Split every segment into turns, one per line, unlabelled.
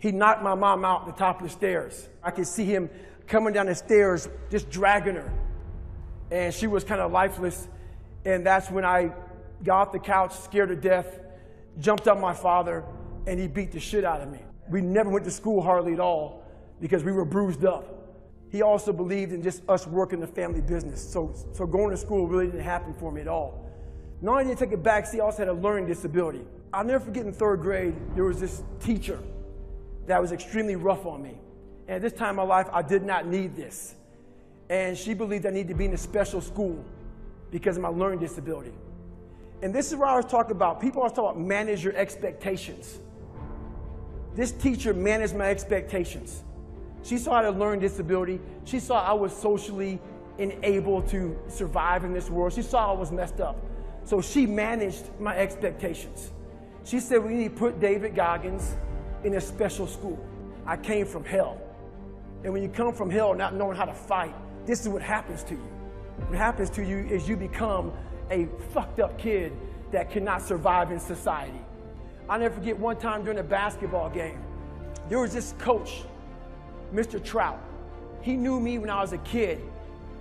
He knocked my mom out the top of the stairs. I could see him coming down the stairs, just dragging her. And she was kind of lifeless. And that's when I got off the couch, scared to death, jumped on my father, and he beat the shit out of me. We never went to school hardly at all because we were bruised up. He also believed in just us working the family business. So going to school really didn't happen for me at all. Not only did I take a backseat, I also had a learning disability. I'll never forget in 3rd grade, there was this teacher that was extremely rough on me. And at this time in my life, I did not need this. And she believed I needed to be in a special school because of my learning disability. And this is what I was talking about. People always talk about manage your expectations. This teacher managed my expectations. She saw I had a learning disability. She saw I was socially unable to survive in this world. She saw I was messed up. So she managed my expectations. She said, we need to put David Goggins in a special school. I came from hell. And when you come from hell not knowing how to fight, this is what happens to you. What happens to you is you become a fucked up kid that cannot survive in society. I'll never forget one time during a basketball game, there was this coach, Mr. Trout. He knew me when I was a kid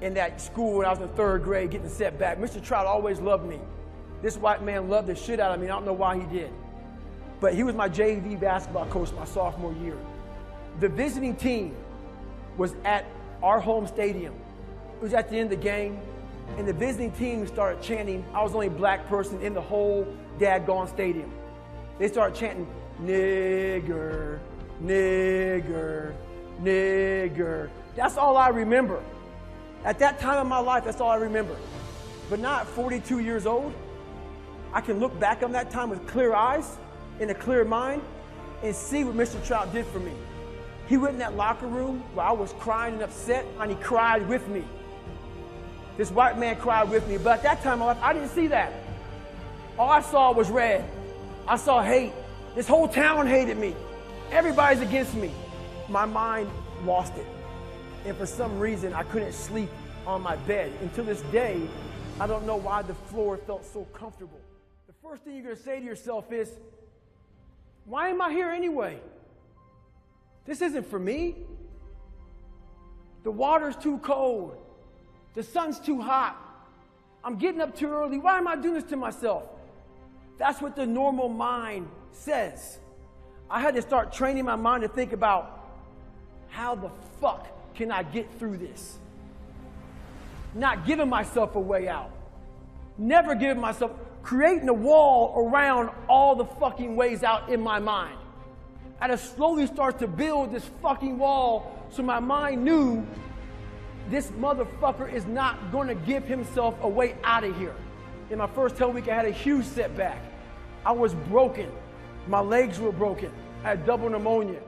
in that school when I was in 3rd grade getting set back. Mr. Trout always loved me. This white man loved the shit out of me. I don't know why he did. But he was my JV basketball coach my sophomore year. The visiting team was at our home stadium. It was at the end of the game, and the visiting team started chanting. I was the only black person in the whole daggone stadium. They started chanting, nigger, nigger, nigger. That's all I remember. At that time in my life, that's all I remember. But now at 42 years old, I can look back on that time with clear eyes and a clear mind and see what Mr. Trout did for me. He went in that locker room where I was crying and upset, and he cried with me. This white man cried with me, but at that time in my life, I didn't see that. All I saw was red. I saw hate. This whole town hated me. Everybody's against me. My mind lost it. And for some reason, I couldn't sleep on my bed. Until this day, I don't know why the floor felt so comfortable. The first thing you're going to say to yourself is, why am I here anyway? This isn't for me. The water's too cold. The sun's too hot. I'm getting up too early. Why am I doing this to myself? That's what the normal mind says. I had to start training my mind to think about, how the fuck can I get through this? Not giving myself a way out. Never giving myself, creating a wall around all the fucking ways out in my mind. I had to slowly start to build this fucking wall so my mind knew this motherfucker is not going to give himself a way out of here. In my first hell week, I had a huge setback. I was broken. My legs were broken. I had double pneumonia.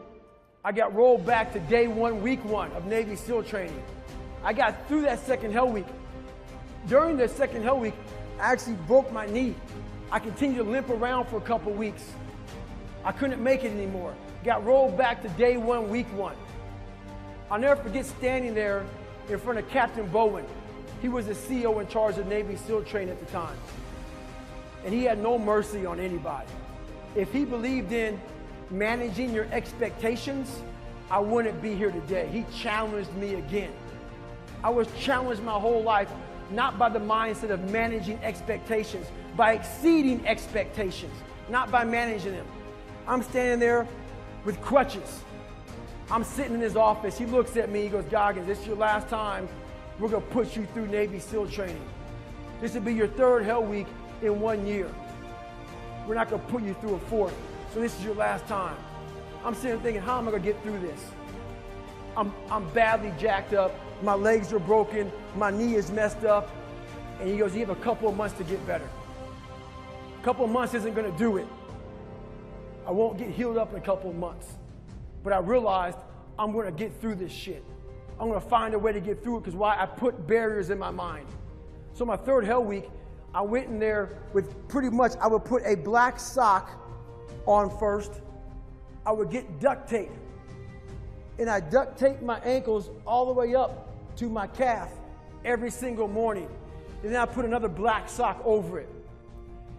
I got rolled back to day 1, week 1 of Navy SEAL training. I got through that second hell week. During the second hell week, I actually broke my knee. I continued to limp around for a couple weeks. I couldn't make it anymore. Got rolled back to day 1, week 1. I'll never forget standing there in front of Captain Bowen. He was the CEO in charge of Navy SEAL training at the time. And he had no mercy on anybody. If he believed in managing your expectations, I wouldn't be here today. He challenged me again. I was challenged my whole life, not by the mindset of managing expectations, by exceeding expectations, not by managing them. I'm standing there with crutches. I'm sitting in his office. He looks at me, he goes, Goggins, this is your last time. We're gonna put you through Navy SEAL training. This will be your 3rd hell week in 1 year. We're not gonna put you through a 4th. So this is your last time. I'm sitting there thinking, how am I gonna get through this? I'm badly jacked up. My legs are broken. My knee is messed up. And he goes, you have a couple of months to get better. A couple of months isn't gonna do it. I won't get healed up in a couple of months. But I realized I'm gonna get through this shit. I'm gonna find a way to get through it, because why? I put barriers in my mind. So my 3rd hell week, I went in there with pretty much, I would put a black sock on first. I would get duct tape. And I duct taped my ankles all the way up to my calf every single morning. And then I put another black sock over it.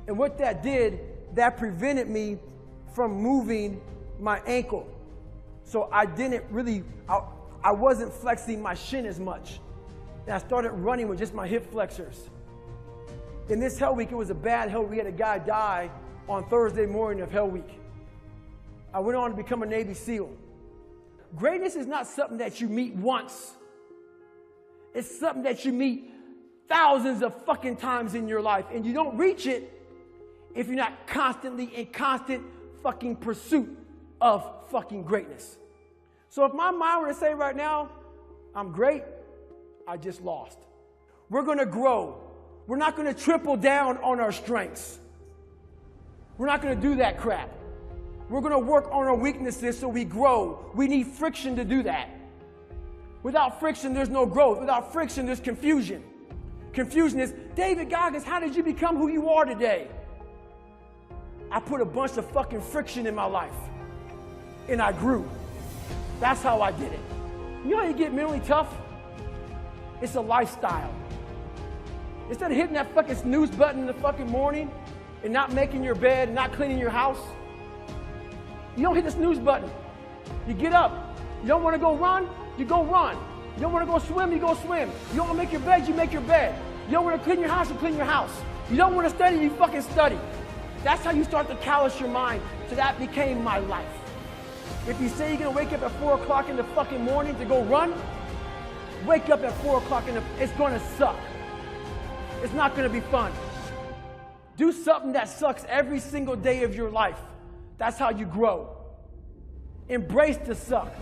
And what that did, that prevented me from moving my ankle. So I didn't really, I wasn't flexing my shin as much. And I started running with just my hip flexors. In this Hell Week, it was a bad Hell Week. We had a guy die on Thursday morning of Hell Week. I went on to become a Navy SEAL. Greatness is not something that you meet once. It's something that you meet thousands of fucking times in your life. And you don't reach it if you're not constantly in constant fucking pursuit of fucking greatness. So if my mind were to say right now, I'm great, I just lost. We're going to grow. We're not going to triple down on our strengths. We're not going to do that crap. We're going to work on our weaknesses so we grow. We need friction to do that. Without friction, there's no growth. Without friction, there's confusion. Confusion is, David Goggins, how did you become who you are today? I put a bunch of fucking friction in my life. And I grew. That's how I did it. You know how you get mentally tough? It's a lifestyle. Instead of hitting that fucking snooze button in the fucking morning and not making your bed and not cleaning your house, you don't hit the snooze button. You get up. You don't want to go run, you go run. You don't want to go swim, you go swim. You don't want to make your bed, you make your bed. You don't want to clean your house, you clean your house. You don't want to study, you fucking study. That's how you start to callous your mind. So that became my life. If you say you're going to wake up at 4 o'clock in the fucking morning to go run, wake up at 4 o'clock it's going to suck. It's not going to be fun. Do something that sucks every single day of your life. That's how you grow. Embrace the suck.